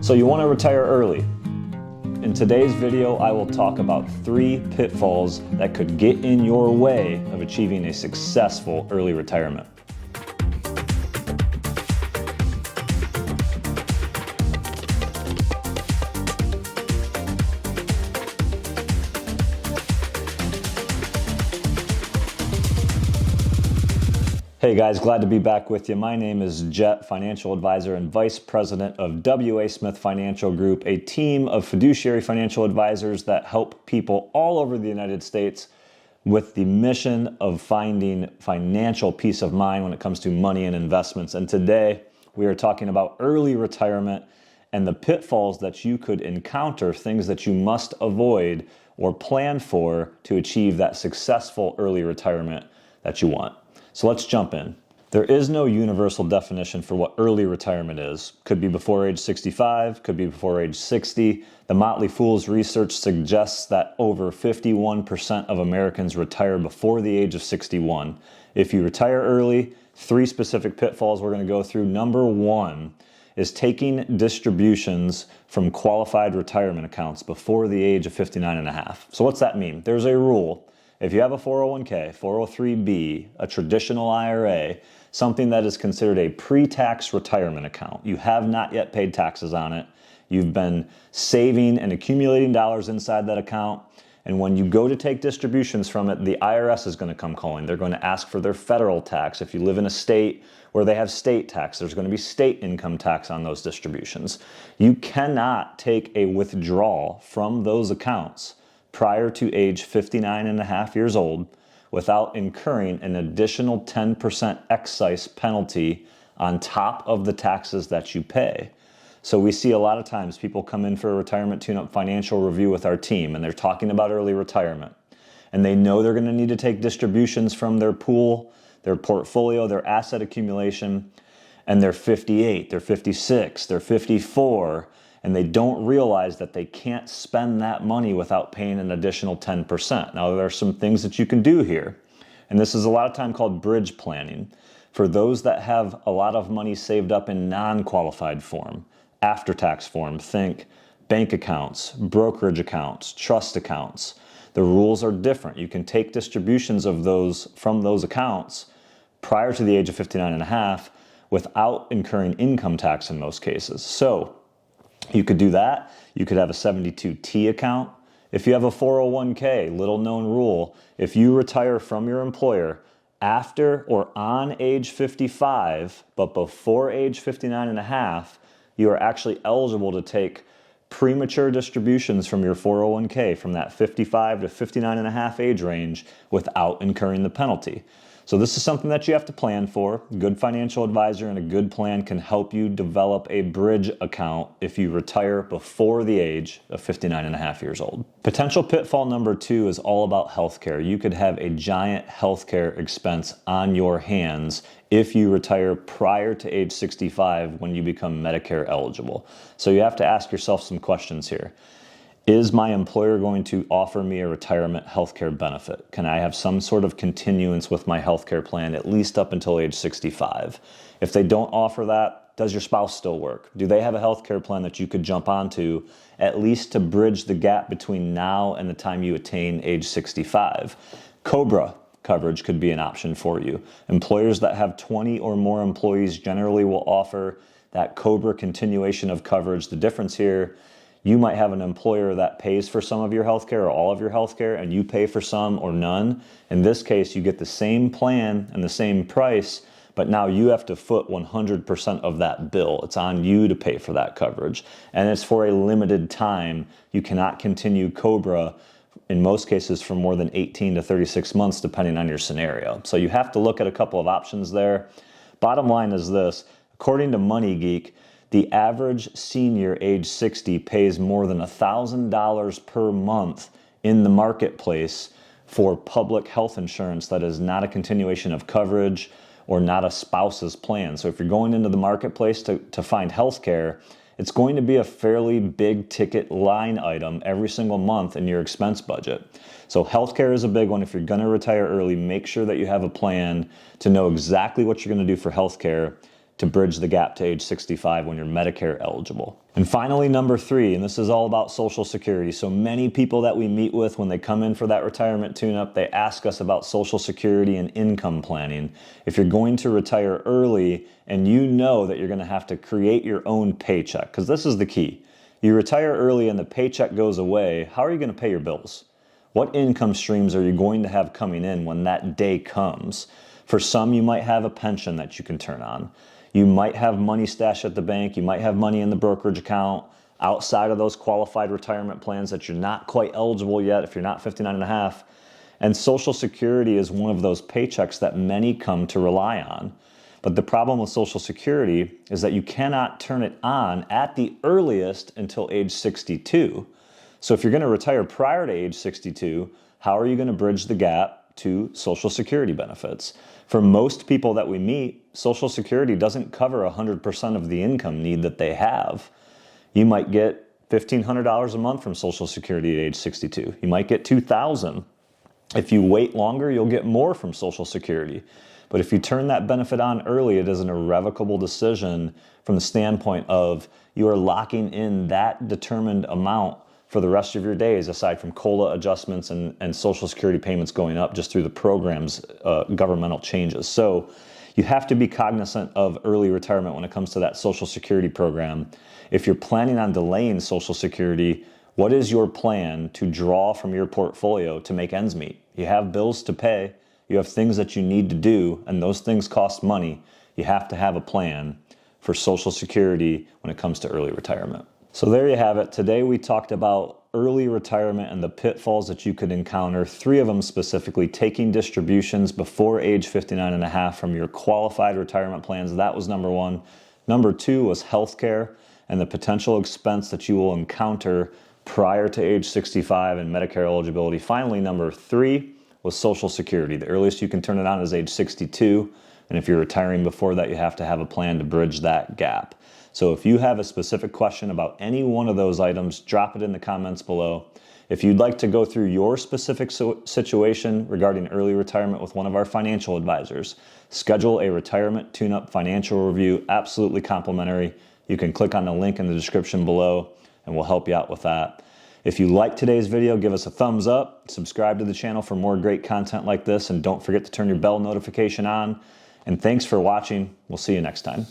So you want to retire early. In today's video, I will talk about 3 pitfalls that could get in your way of achieving a successful early retirement. Hey guys, glad to be back with you. My name is Jet, financial advisor and vice president of W.A. Smith Financial Group, a team of fiduciary financial advisors that help people all over the United States with the mission of finding financial peace of mind when it comes to money and investments. And today we are talking about early retirement and the pitfalls that you could encounter, things that you must avoid or plan for to achieve that successful early retirement that you want. So let's jump in. There is no universal definition for what early retirement is. Could be before age 65, could be before age 60. The Motley Fool's research suggests that over 51% of Americans retire before the age of 61. If you retire early, 3 specific pitfalls we're going to go through. Number 1 is taking distributions from qualified retirement accounts before the age of 59 and a half. So what's that mean? There's a rule. If you have a 401k, 403b, a traditional IRA, something that is considered a pre-tax retirement account, you have not yet paid taxes on it, you've been saving and accumulating dollars inside that account, and when you go to take distributions from it, the IRS is going to come calling. They're going to ask for their federal tax. If you live in a state where they have state tax, there's going to be state income tax on those distributions. You cannot take a withdrawal from those accounts prior to age 59 and a half years old without incurring an additional 10% excise penalty on top of the taxes that you pay. So we see a lot of times people come in for a retirement tune-up financial review with our team and they're talking about early retirement. And they know they're going to need to take distributions from their pool, their portfolio, their asset accumulation, and they're 58, they're 56, they're 54, and they don't realize that they can't spend that money without paying an additional 10%. Now, there are some things that you can do here, and this is a lot of time called bridge planning. For those that have a lot of money saved up in non-qualified form, after-tax form, think bank accounts, brokerage accounts, trust accounts. The rules are different. You can take distributions of those from those accounts prior to the age of 59 and a half without incurring income tax in most cases. So you could do that. You could have a 72T account. If you have a 401k, little known rule, if you retire from your employer after or on age 55, but before age 59 and a half, you are actually eligible to take premature distributions from your 401k from that 55 to 59 and a half age range without incurring the penalty. So this is something that you have to plan for. A good financial advisor and a good plan can help you develop a bridge account if you retire before the age of 59 and a half years old. Potential pitfall number 2 is all about healthcare. You could have a giant healthcare expense on your hands if you retire prior to age 65 when you become Medicare eligible. So you have to ask yourself some questions here. Is my employer going to offer me a retirement healthcare benefit? Can I have some sort of continuance with my healthcare plan at least up until age 65? If they don't offer that, does your spouse still work? Do they have a healthcare plan that you could jump onto at least to bridge the gap between now and the time you attain age 65? COBRA coverage could be an option for you. Employers that have 20 or more employees generally will offer that COBRA continuation of coverage. The difference here, you might have an employer that pays for some of your healthcare or all of your healthcare, and you pay for some or none. In this case, you get the same plan and the same price, but now you have to foot 100% of that bill. It's on you to pay for that coverage, and it's for a limited time. You cannot continue COBRA in most cases for more than 18 to 36 months, depending on your scenario. So you have to look at a couple of options there. Bottom line is this: according to Money Geek, the average senior age 60 pays more than $1,000 per month in the marketplace for public health insurance that is not a continuation of coverage or not a spouse's plan. So if you're going into the marketplace to find health care, it's going to be a fairly big ticket line item every single month in your expense budget. So healthcare is a big one. If you're going to retire early, make sure that you have a plan to know exactly what you're going to do for healthcare to bridge the gap to age 65 when you're Medicare eligible. And finally, number 3, and this is all about Social Security. So many people that we meet with when they come in for that retirement tune-up, they ask us about Social Security and income planning. If you're going to retire early and you know that you're going to have to create your own paycheck, because this is the key. You retire early and the paycheck goes away, how are you going to pay your bills? What income streams are you going to have coming in when that day comes? For some, you might have a pension that you can turn on. You might have money stashed at the bank. You might have money in the brokerage account outside of those qualified retirement plans that you're not quite eligible yet if you're not 59 and a half. And Social Security is one of those paychecks that many come to rely on. But the problem with Social Security is that you cannot turn it on at the earliest until age 62. So if you're going to retire prior to age 62, how are you going to bridge the gap to Social Security benefits? For most people that we meet, Social Security doesn't cover 100% of the income need that they have. You might get $1,500 a month from Social Security at age 62. You might get $2,000. If you wait longer, you'll get more from Social Security. But if you turn that benefit on early, it is an irrevocable decision from the standpoint of you are locking in that determined amount for the rest of your days, aside from COLA adjustments and Social Security payments going up just through the program's governmental changes. So you have to be cognizant of early retirement when it comes to that Social Security program. If you're planning on delaying Social Security, what is your plan to draw from your portfolio to make ends meet? You have bills to pay, you have things that you need to do, and those things cost money. You have to have a plan for Social Security when it comes to early retirement. So there you have it. Today we talked about early retirement and the pitfalls that you could encounter. 3 of them specifically: taking distributions before age 59 and a half from your qualified retirement plans. That was number 1. Number 2 was healthcare and the potential expense that you will encounter prior to age 65 and Medicare eligibility. Finally, number 3 was Social Security. The earliest you can turn it on is age 62. And if you're retiring before that, you have to have a plan to bridge that gap. So if you have a specific question about any one of those items, drop it in the comments below. If you'd like to go through your specific situation regarding early retirement with one of our financial advisors, schedule a retirement tune-up financial review, absolutely complimentary. You can click on the link in the description below and we'll help you out with that. If you liked today's video, give us a thumbs up, subscribe to the channel for more great content like this, and don't forget to turn your bell notification on. And thanks for watching. We'll see you next time.